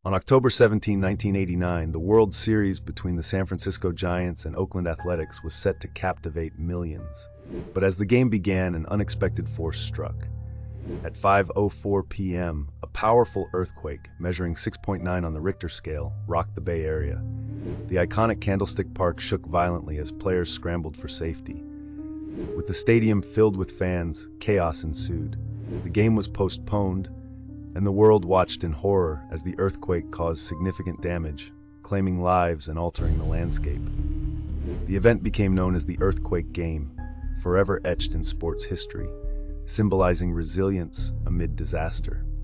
On October 17, 1989, the World Series between the San Francisco Giants and Oakland Athletics was set to captivate millions. But as the game began, an unexpected force struck. At 5:04 p.m., a powerful earthquake, measuring 6.9 on the Richter scale, rocked the Bay Area. The iconic Candlestick Park shook violently as players scrambled for safety. With the stadium filled with fans, chaos ensued. The game was postponed, and the world watched in horror as the earthquake caused significant damage, claiming lives and altering the landscape. The event became known as the Earthquake Game, forever etched in sports history, symbolizing resilience amid disaster.